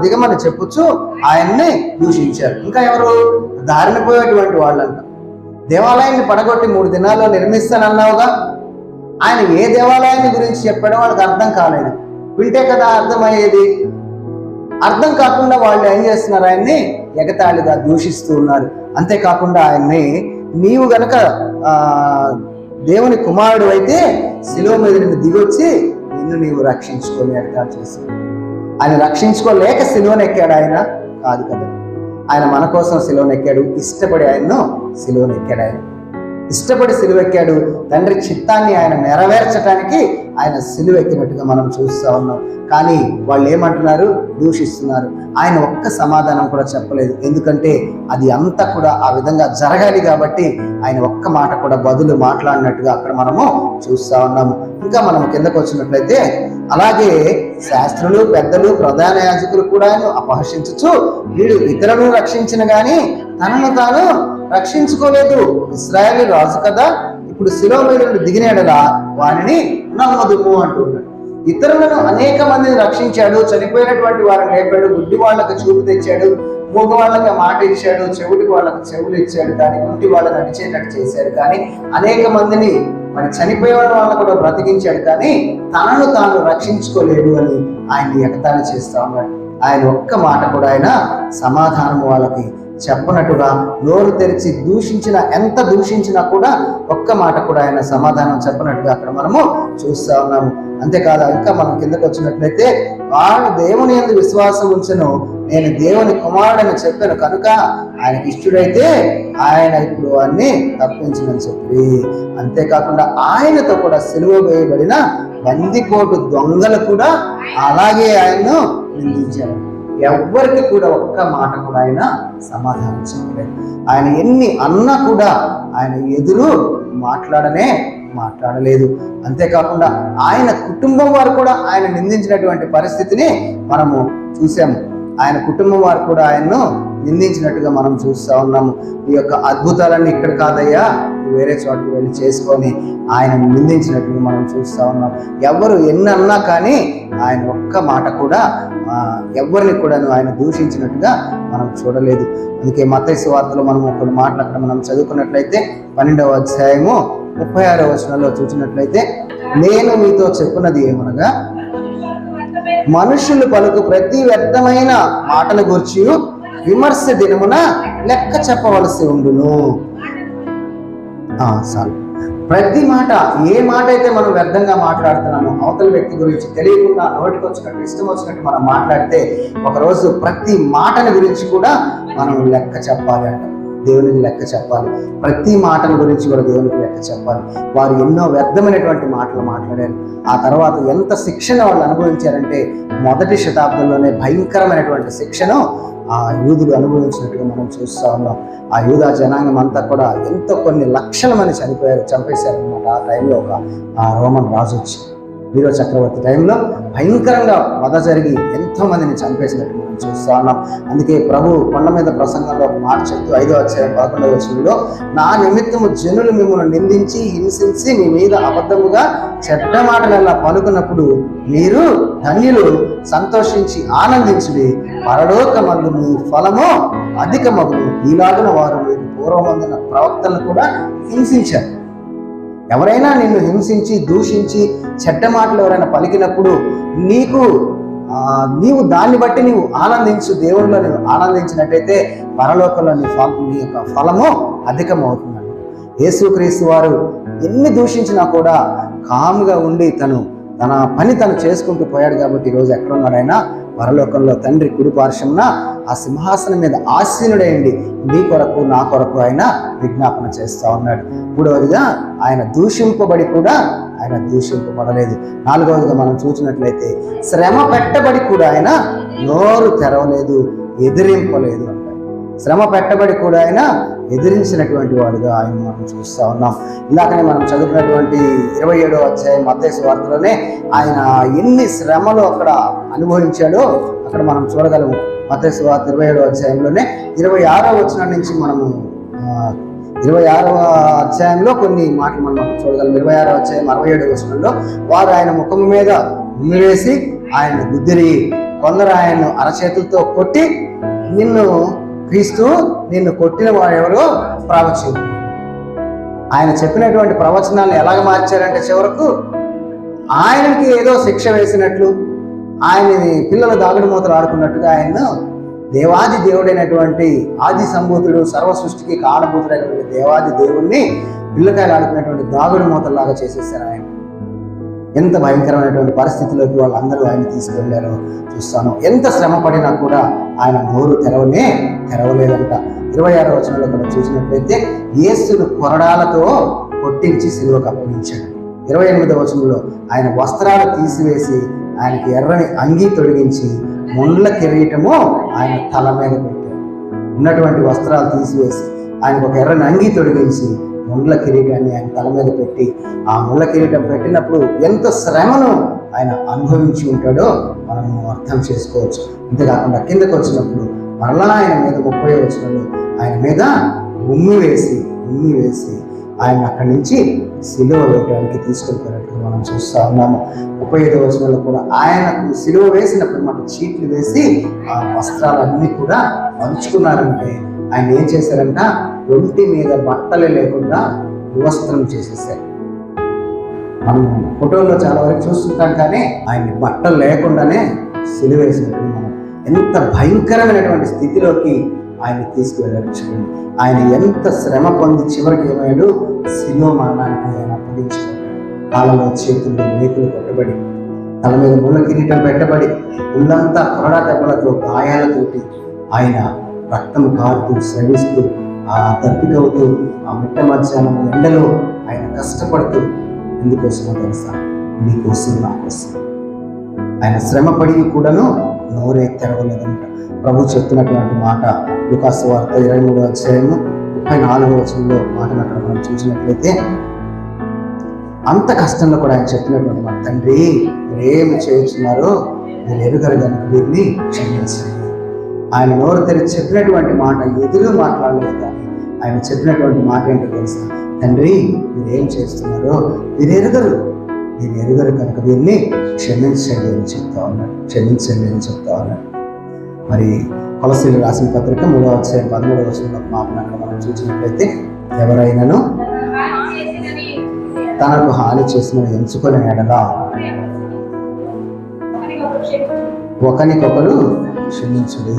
Speaker 1: దిగమని చెప్పుచు ఆయన్ని దూషించారు. ఇంకా ఎవరు, దారిన పోయేటువంటి వాళ్ళంట. దేవాలయాన్ని పడగొట్టి 3 దినాల్లో నిర్మిస్తానన్నావుగా, ఆయన ఏ దేవాలయాన్ని గురించి చెప్పాడో వాళ్ళకి అర్థం కాలేదు. వింటే కదా అర్థమయ్యేది. అర్థం కాకుండా వాళ్ళు ఏం చేస్తున్నారు, ఆయన్ని ఎగతాళిగా దూషిస్తూ ఉన్నారు. అంతేకాకుండా ఆయన్ని నీవు గనక దేవుని కుమారుడు అయితే శిలువ మీద నుండి దిగొచ్చి నిన్ను నీవు రక్షించుకొని ఎగతాళి చేశాడు. ఆయన రక్షించుకోలేక శిలువనెక్కాడు ఆయన కాదు కదా, ఆయన మన కోసం శిలువనెక్కాడు. ఇష్టపడి ఆయన్ను శిలువనెక్కాడు. ఆయన ఇష్టపడి సిలువెక్కాడు. తండ్రి చిత్తాన్ని ఆయన నెరవేర్చడానికి ఆయన సిలువెక్కినట్టుగా మనం చూస్తూ ఉన్నాం. కానీ వాళ్ళు ఏమంటున్నారు, దూషిస్తున్నారు. ఆయన ఒక్క సమాధానం కూడా చెప్పలేదు. ఎందుకంటే అది అంతా కూడా ఆ విధంగా జరగాలి కాబట్టి ఆయన ఒక్క మాట కూడా బదులు మాట్లాడినట్టుగా అక్కడ మనము చూస్తూ ఉన్నాము. ఇంకా మనం కిందకు వచ్చినట్లయితే అలాగే శాస్త్రులు, పెద్దలు, ప్రధాన యాజకులు కూడా ఆయన అపహసించచ్చు. వీడు ఇతరులను రక్షించిన గాని తనను తాను రక్షించుకోలేదు. ఇశ్రాయేలు రాజు కదా, ఇప్పుడు శిలువ మీద నుండి దిగినాడలా వారిని నమ్మదుము అంటున్నాడు. ఇతరులను అనేక మందిని రక్షించాడు, చనిపోయినటువంటి వారిని లేపాడు, గుడ్డి వాళ్ళకి చూపు తెచ్చాడు, మూగ వాళ్ళకి మాట ఇచ్చాడు, చెవిటికి వాళ్ళకి చెవులు ఇచ్చాడు, కానీ గుడ్డి వాళ్ళని నడిచేటట్టు చేశాడు. కానీ అనేక మందిని మరి చనిపోయే వాళ్ళని కూడా బ్రతికించాడు, కానీ తనను తాను రక్షించుకోలేడు అని ఆయన్ని ఎగతాళి చేస్తా ఉన్నాడు. ఆయన ఒక్క మాట కూడా ఆయన సమాధానం వాళ్ళకి చెప్పనట్టుగా నోరు తెరిచి ఎంత దూషించినా కూడా ఒక్క మాట కూడా ఆయన సమాధానం చెప్పనట్టుగా అక్కడ మనము చూస్తా ఉన్నాము. అంతేకాదు, ఇంకా మనం కిందకు వచ్చినట్లయితే వాడు దేవుని యందు విశ్వాసం ఉంచెను, నేను దేవుని కుమారుడని చెప్పాను కనుక ఆయనకి ఇష్టడైతే ఆయన ఇప్పుడు అన్ని తప్పించమని చెప్పి, అంతేకాకుండా ఆయనతో కూడా సిలువ వేయబడిన బందిపోటు దొంగలు కూడా అలాగే ఆయన్ను నిందించారు. ఎవ్వరికి కూడా ఒక్క మాట కూడా ఆయన సమాధానం చెప్పలేదు. ఆయన ఎన్ని అన్నా కూడా ఆయన ఎదురు మాట్లాడలేదు. అంతేకాకుండా ఆయన కుటుంబం వారు కూడా ఆయన నిందించినటువంటి పరిస్థితిని మనము చూసాము. ఆయన కుటుంబం వారు కూడా ఆయన్ను నిందించినట్టుగా మనం చూస్తూ ఉన్నాము. ఈ యొక్క అద్భుతాలన్నీ ఇక్కడ కాదయ్యా, వేరే చోటుకు వెళ్ళి చేసుకొని ఆయన నిందించినట్టుగా మనం చూస్తూ ఉన్నాం. ఎవరు ఎన్ని అన్నా కానీ ఆయన ఒక్క మాట కూడా ఎవరిని కూడా ఆయన దూషించినట్టుగా మనం చూడలేదు. అందుకే మత్తయి సువార్తలో మనం కొన్ని మాటలు అక్కడ మనం చదువుకున్నట్లయితే 12వ అధ్యాయము 36వ వచనంలో చూసినట్లయితే, నేను మీతో చెప్పున్నది ఏమనగా మనుషులు పలుకు ప్రతి వ్యర్థమైన మాటల గురించి విమర్శ దినమున లెక్క చెప్పవలసి ఉండును. చాలు. ప్రతి మాట, ఏ మాట అయితే మనం వ్యర్థంగా మాట్లాడుతున్నామో అవతల వ్యక్తి గురించి తెలియకుండా నోటికి వచ్చినట్టు ఇష్టం వచ్చినట్టు మనం మాట్లాడితే ఒకరోజు ప్రతి మాటని గురించి కూడా మనం లెక్క చెప్పాలి అంట. దేవునికి లెక్క చెప్పాలి. ప్రతి మాటల గురించి కూడా దేవునికి లెక్క చెప్పాలి. వారు ఎన్నో వ్యర్థమైనటువంటి మాటలు మాట్లాడారు. ఆ తర్వాత ఎంత శిక్షణ వాళ్ళు అనుభవించారంటే మొదటి శతాబ్దంలోనే భయంకరమైనటువంటి శిక్షను ఆ యూదులు అనుభవించినట్టుగా మనం చూస్తూ ఉన్నాం. ఆ యూదా జనాంగం అంతా కూడా కొన్ని లక్షల మంది చంపేశారు అనమాట. ఆ టైంలో ఒక రోమన్ రాజు వచ్చి నీరో చక్రవర్తి టైంలో భయంకరంగా వధ జరిగి ఎంతో మందిని చంపేసినట్టు మనం చూస్తా ఉన్నాం. అందుకే ప్రభు కొండ మీద ప్రసంగంలో ఒక మాట చెప్తూ 5వ అధ్యాయం 11వ వచనంలో, నా నిమిత్తము జనులు మిమ్మల్ని నిందించి హింసించి మీ మీద అబద్ధముగా చెడ్డ మాటలలా పలుకున్నప్పుడు మీరు ధన్యులు, సంతోషించి ఆనందించుడి, పరలోకమందు మీ ఫలము అధికమగును. ఈలాగున వారు మీరు పూర్వమందున ప్రవక్తలను కూడా హింసించారు. ఎవరైనా నిన్ను హింసించి దూషించి చెడ్డ మాటలు ఎవరైనా పలికినప్పుడు నీవు దాన్ని బట్టి నీవు ఆనందించు. దేవుళ్ళలో నువ్వు ఆనందించినట్టయితే పరలోకంలో నీ యొక్క ఫలము అధికమవుతుందండి. యేసుక్రీస్తు వారు ఎన్ని దూషించినా కూడా కాముగా ఉండి తన పని చేసుకుంటూ పోయాడు. కాబట్టి ఈరోజు ఎక్కడ ఉన్నాడైనా పరలోకంలో తండ్రి కుడి పార్శ్వమున ఆ సింహాసనం మీద ఆసీనుడైండి నీ కొరకు నా కొరకు ఆయన విజ్ఞాపన చేస్తా ఉన్నాడు. 3వదిగా ఆయన దూషింపబడి కూడా ఆయన దూషింపబడలేదు. 4వదిగా మనం చూసినట్లయితే శ్రమ పెట్టబడి కూడా ఆయన నోరు తెరవలేదు, ఎదిరింపలేదు అంటారు. శ్రమ పెట్టబడి కూడా ఆయన ఎదిరించినటువంటి వాడుగా ఆయన మనం చూస్తూ ఉన్నాం. ఇలాగనే మనం చదువుకున్నటువంటి 27వ అధ్యాయం మత్తయి సువార్తలోనే ఆయన ఎన్ని శ్రమలు అక్కడ అనుభవించాడో అక్కడ మనం చూడగలము. మత్తయి సువార్త 27వ అధ్యాయంలోనే 26వ వచనం నుంచి మనము 26వ అధ్యాయంలో కొన్ని మాటలు మనం చూడగలం. 26వ అధ్యాయం 67వ వచనంలో, వారు ఆయన ముఖము మీద ఉమ్మివేసి ఆయన గుద్దిరి, కొందరు ఆయన్ను అరచేతులతో కొట్టి, నిన్ను కొట్టిన వారెవరో ప్రవచించు. ఆయన చెప్పినటువంటి ప్రవచనాలను ఎలాగ మార్చారంటే చివరకు ఆయనకి ఏదో శిక్ష వేసినట్లు, ఆయనని పిల్లలు దాగుడు మూతలు ఆడుకున్నట్టుగా ఆయన్ను దేవాది దేవుడైనటువంటి ఆది సంభూతుడు, సర్వ సృష్టికి కారణభూతుడైనటువంటి దేవాది దేవుణ్ణి పిల్లకాయలు ఆడుకున్నటువంటి దాగుడు మూతల్లాగా చేసేసారు. ఆయన ఎంత భయంకరమైనటువంటి పరిస్థితిలోకి వాళ్ళందరూ ఆయన తీసుకెళ్లారో చూస్తాను. ఎంత శ్రమ పడినా కూడా ఆయన నోరు తెరవలేదంట. 26వ వచనంలో కూడా చూసినట్లయితే యేసును కొరడాలతో కొట్టించి సిలువకు అప్పగించాడు. 28వ వచనంలో ఆయన వస్త్రాలు తీసివేసి ఆయనకి ఎర్రని అంగీ తొడిగించి ముండ్ల కిరీటము ఆయన తల మీద పెట్టారు. ఉన్నటువంటి వస్త్రాలు తీసివేసి ఆయనకు ఒక ఎర్రని అంగీ తొడిగించి ముండ్ల కిరీటాన్ని ఆయన తల మీద పెట్టి, ఆ ముళ్ళ కిరీటం పెట్టినప్పుడు ఎంత శ్రమను ఆయన అనుభవించి ఉంటాడో మనము అర్థం చేసుకోవచ్చు. అంతేకాకుండా కిందకు వచ్చినప్పుడు మరలా ఆయన మీద 30వ వచనంలో ఆయన మీద ఉమ్మి వేసి ఆయన అక్కడి నుంచి సిలువ వేయడానికి తీసుకెళ్ళిపోయినట్టు మనం చూస్తూ ఉన్నాము. 35వ వచనంలో కూడా ఆయనకు సిలువ వేసినప్పుడు మనకు చీట్లు వేసి ఆ వస్త్రాలన్నీ కూడా పంచుకున్నారంటే ఆయన ఏం చేశారంట, ఒంటి మీద బట్టలు లేకుండా వివస్త్రం చేసేసారు. మనం ఫోటోల్లో చాలా వరకు చూస్తుంటాం, కానీ ఆయన బట్టలు లేకుండానే సిలువ వేసినట్టు మనం ఎంత భయంకరమైనటువంటి స్థితిలోకి ఆయన తీసుకువెళ్ళారు. ఆయన ఎంత శ్రమ పొంది చివరికి ఏమయ్యాడు, సిలువ మరణానికి ఆయన అప్పగించుకున్నాడు. కాళ్ళలో చేతుల్లో మేకులు కొట్టబడి, తల మీద ముళ్ళ కిరీటం పెట్టబడి, ఉళ్ళంతా కొరడా దెబ్బలతో గాయాలతోటి ఆయన రక్తం కారుతూ శ్రమిస్తూ దప్పికవుతూ ఆ మిట్ట మధ్యాహ్నం ఎండలో ఆయన కష్టపడుతూ, ఎందుకోసమో తెలుసా, నీకోసం నా కోసం ఆయన శ్రమ పడి కూడాను నోరే తెరవలేదంట. ప్రభు చెప్తున్నటువంటి మాట లూకాసు వార్త 23వ అధ్యాయము 34వ వచనంలో మాటను అక్కడ మనం చూసినట్లయితే, అంత కష్టంలో కూడా ఆయన చెప్పినటువంటి మాట, తండ్రి మీరేమి చేస్తున్నారో మీరు ఎరుగరు కనుక వీరిని క్షమించండి. ఆయన నోరు తెరిచి చెప్పినటువంటి మాట ఎదురు మాట్లాడలేదు, కానీ ఆయన చెప్పినటువంటి మాట ఏంటో తెలుసా, తండ్రి మీరేం చేస్తున్నారో మీరు ఎరుగరు కనుక వీరిని క్షమించండి అని చెప్తా ఉన్నాడు. మరి కొలసీలు రాసిన పత్రిక 3వ అధ్యాయం 13వ వచనంలో మాటను మనం చూసినట్లయితే, ఎవరైనాను తనకు హాని చేసిన ఎంచుకునే ఎడల ఒకరికొకరు క్షమించుడి,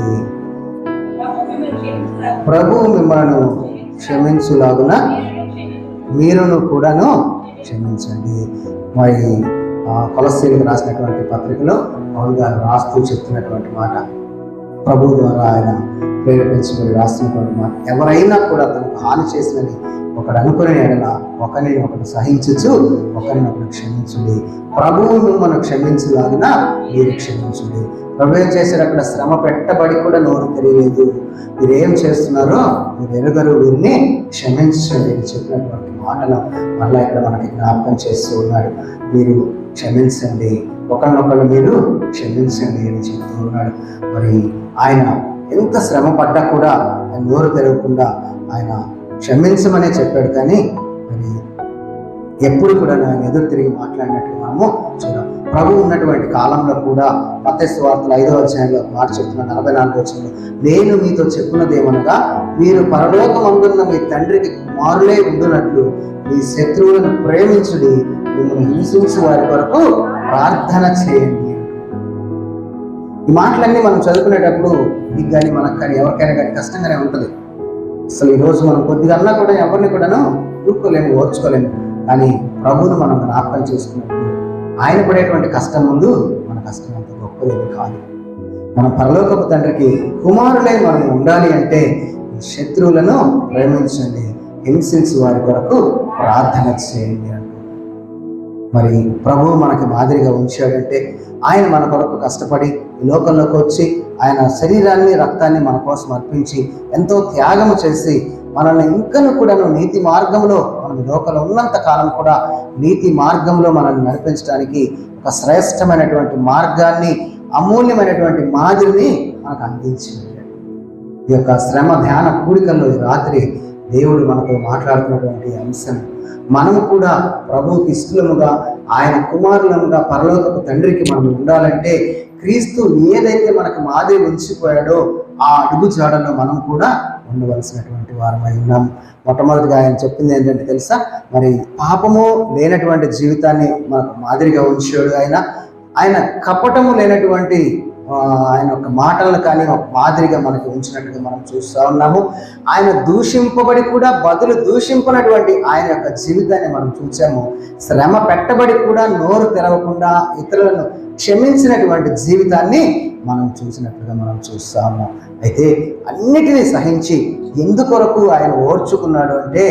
Speaker 1: ప్రభువు మిమ్మల్ని క్షమించులాగున మీరును కూడాను క్షమించండి. మరి కొలస్సీలకు రాసినటువంటి పత్రికలో పౌలు గారు రాస్తూ చెప్తున్నటువంటి మాట, ప్రభు ద్వారా ఆయన ప్రేరేపించుకొని రాస్తున్నటువంటి మాట, ఎవరైనా కూడా తనకు హాని చేసినని ఒకడు అనుకునే ఎడల ఒకరిని సహించచ్చు, ఒకరినొకరు క్షమించుడి, ప్రభువు మిమ్మల్ని క్షమించలాగిన మీరు క్షమించుడి. ప్రభు ఏం చేశారు, అక్కడ శ్రమ పెట్టబడి కూడా నోరు తెలియలేదు, మీరేం చేస్తున్నారో మీరు ఎరుగరు, వీరిని క్షమించండి అని చెప్పినటువంటి మాటలు మళ్ళీ ఇక్కడ మనకి జ్ఞాపకం చేస్తూ ఉన్నాడు. మీరు క్షమించండి, ఒకరినొకరు మీరు క్షమించండి అని చెప్తూ ఉన్నాడు. మరి ఆయన ఎంత శ్రమ పడ్డా కూడా ఆయన నోరు తెరవకుండా ఆయన క్షమించమనే చెప్పాడు. కానీ మరి ఎప్పుడు కూడా ఆయన ఎదురు తిరిగి మాట్లాడినట్టు మనము చూడాలి. ప్రభు ఉన్నటువంటి కాలంలో కూడా మత్తయి సువార్తలు 5వ అధ్యాయంలో మాట చెప్తున్న 44వ వచనంలో, నేను మీతో చెప్పున్నదేమనగా మీరు పరలోకమందున్న మీ తండ్రికి కుమారులే ఉండునట్లు మీ శత్రువులను ప్రేమించుడి, మిమ్మల్ని హింసించు వారి కొరకు ప్రార్థన చేయండి. ఈ మాటలన్నీ మనం చదువుకునేటప్పుడు మీకు కానీ మనకు కానీ ఎవరికైనా కానీ కష్టంగానే ఉంటుంది. అసలు ఈరోజు మనం కొద్దిగా అన్నా కూడా ఎవరిని కూడాను ఊరుకోలేము, ఓర్చుకోలేము. కానీ ప్రభువును మనం జ్ఞాపకం చేసుకున్నప్పుడు ఆయన పడేటువంటి కష్టం ముందు మన కష్టం అంత గొప్పదేమి కాదు. మన పరలోకపు తండ్రికి కుమారులై మనం ఉండాలి అంటే శత్రువులను ప్రేమించండి, హింసించి వారి కొరకు ప్రార్థన చేయండి అంటూ మరి ప్రభువు మనకి మాదిరిగా ఉంచాడంటే ఆయన మన కొరకు కష్టపడి ఈ లోకంలోకి వచ్చి ఆయన శరీరాన్ని రక్తాన్ని మన కోసం అర్పించి ఎంతో త్యాగము చేసి మనల్ని ఇంకను కూడాను నీతి మార్గంలో మనం లోకంలో ఉన్నంత కాలం కూడా నీతి మార్గంలో మనల్ని నడిపించడానికి ఒక శ్రేష్టమైనటువంటి మార్గాన్ని, అమూల్యమైనటువంటి మాదిరిని మనకు అందించింది. ఈ యొక్క శ్రమ ధ్యాన కూడికల్లో ఈ రాత్రి దేవుడు మనతో మాట్లాడుతున్నటువంటి అంశం, మనము కూడా ప్రభువుకి ఇష్టముగా ఆయన కుమారులముగా పరలోకపు తండ్రికి మనం ఉండాలంటే క్రీస్తు ఏదైతే మనకు మాదిరి ఉంచిపోయాడో ఆ అడుగు జాడలో మనం కూడా ఉండవలసినటువంటి వారమై ఉన్నాం. మొట్టమొదటిగా ఆయన చెప్పింది ఏంటంటే తెలుసా, మరి పాపము లేనటువంటి జీవితాన్ని మనకు మాదిరిగా ఉంచాడు. ఆయన కపటము లేనటువంటి ఆయన ఒక మాటలను కానీ ఒక మాదిరిగా మనకి ఉంచినట్టుగా మనం చూస్తూ ఉన్నాము. ఆయన దూషింపబడి కూడా బదులు దూషింపనటువంటి ఆయన యొక్క జీవితాన్ని మనం చూసాము. శ్రమ పెట్టబడి కూడా నోరు తెరవకుండా ఇతరులను క్షమించినటువంటి జీవితాన్ని మనం చూసినట్లుగా మనం చూస్తాము. అయితే అన్నిటినీ సహించి ఎందుకొరకు ఆయన ఓర్చుకున్నాడు అంటే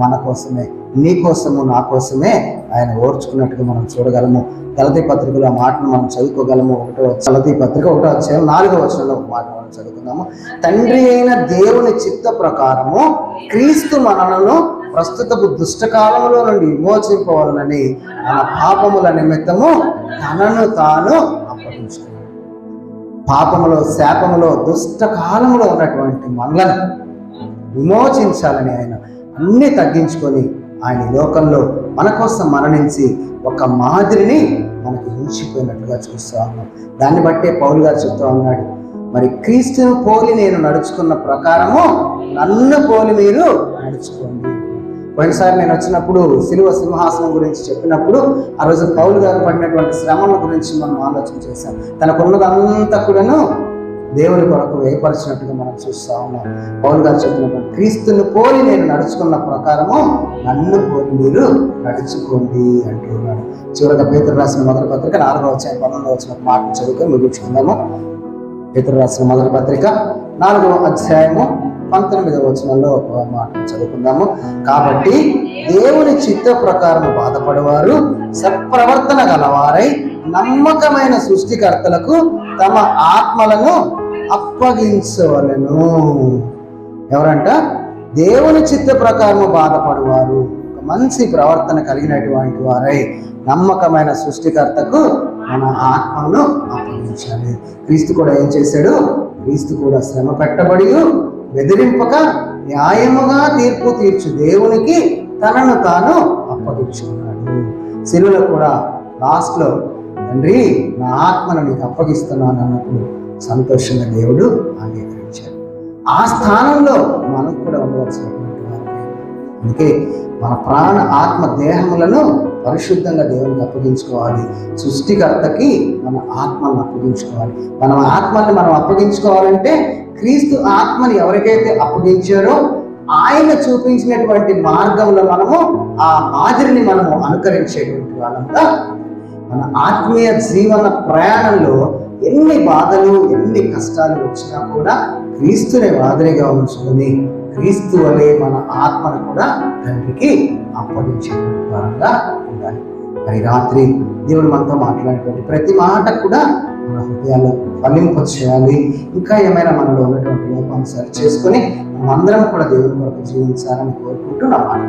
Speaker 1: మన కోసమే, నీ కోసము నా కోసమే ఆయన ఓర్చుకున్నట్టుగా మనం చూడగలము. గలతీ పత్రికలో ఆ మాటను మనం చదువుకోగలము. గలతీ పత్రిక 1వ అధ్యాయం 4వ వచనంలో మాట మనం చదువుకుందాము. తండ్రి అయిన దేవుని చిత్త ప్రకారము క్రీస్తు మనలను ప్రస్తుతపు దుష్టకాలంలో నుండి విమోచింపవాలని మన పాపముల నిమిత్తము తనను తాను అప్పగించుకున్నాడు. పాపములో, శాపములో, దుష్టకాలంలో ఉన్నటువంటి మనలను విమోచించాలని ఆయన అన్నీ తగ్గించుకొని ఆయన లోకంలో మన కోసం మరణించి ఒక మాదిరిని మనకి ఉంచిపోయినట్లుగా చూస్తాము. దాన్ని బట్టే పౌలు గారు చెప్తా ఉన్నాడు, మరి క్రీస్తును పోలి నేను నడుచుకున్న ప్రకారము నన్ను పోలి మీరు నడుచుకోండి. పోయినసారి నేను వచ్చినప్పుడు సిలువ సింహాసనం గురించి చెప్పినప్పుడు ఆ రోజు పౌలు గారు పడినటువంటి శ్రమల గురించి మనం ఆలోచన చేశాం. తనకున్నదంతా కూడాను దేవుని కొరకు వేయపరిచినట్టుగా మనం చూస్తా ఉన్నాం. పౌలు గారు చెప్పినటువంటి క్రీస్తుని పోలి నేను నడుచుకున్న ప్రకారము నన్ను పోలి మీరు నడుచుకోండి అంటున్నాడు. చివరగా పేతురు రాసిన మొదటి పత్రిక 4వ అధ్యాయం 12వ వచనం మాటను చదువుకొని ముగించుకుందాము. పేతురు రాసిన మొదటి పత్రిక 4వ అధ్యాయము 19వ వచనంలో ఒక మాటను చదువుకుందాము. కాబట్టి దేవుని చిత్త ప్రకారము బాధపడేవారు సత్ప్రవర్తన గలవారై నమ్మకమైన సృష్టికర్తలకు తమ ఆత్మలను అప్పగించవలెను. ఎవరంట? దేవుని చిత్త ప్రకారము బాధపడువారు, ఒక మంచి ప్రవర్తన కలిగినటువంటి వారై నమ్మకమైన సృష్టికర్తకు మన ఆత్మను అప్పగించాలి. క్రీస్తు కూడా ఏం చేశాడు? క్రీస్తు కూడా శ్రమ పెట్టబడి బెదిరింపక న్యాయముగా తీర్పు తీర్చు దేవునికి తనను తాను అప్పగించుకున్నాడు. శిలువలో కూడా లాస్ట్లో తండ్రి నా ఆత్మను నీకు అప్పగిస్తున్నాను అన్నప్పుడు సంతోషంగా దేవుడు అంగీకరించాడు. ఆ స్థానంలో మనం కూడా ఉండవలసినటువంటి వారు. అందుకే మన ప్రాణ ఆత్మ దేహములను పరిశుద్ధంగా దేవునికి అప్పగించుకోవాలి. సృష్టికర్తకి మన ఆత్మను అప్పగించుకోవాలి. మన ఆత్మని మనం అప్పగించుకోవాలంటే క్రీస్తు ఆత్మని ఎవరికైతే అప్పగించారో ఆయన చూపించినటువంటి మార్గంలో మనము ఆ మాదిరిని మనము అనుకరించేటువంటి వాళ్ళంతా మన ఆత్మీయ జీవన ప్రయాణంలో ఎన్ని బాధలు, ఎన్ని కష్టాలు వచ్చినా కూడా క్రీస్తుని మాదిరిగా ఉంచుకొని క్రీస్తు వలె మన ఆత్మను కూడా తండ్రికి అప్పగించే వారంగా ఉండాలి. మరి రాత్రి దేవుడు మనతో మాట్లాడేటువంటి ప్రతి మాట కూడా మన హృదయాల్లో ఫలింప చేయాలి. ఇంకా ఏమైనా మనలో ఉన్నటువంటి లోపాన్ని సరి చేసుకొని మనం అందరం కూడా దేవుని కొరకు జీవించాలని కోరుకుంటూ నా మాట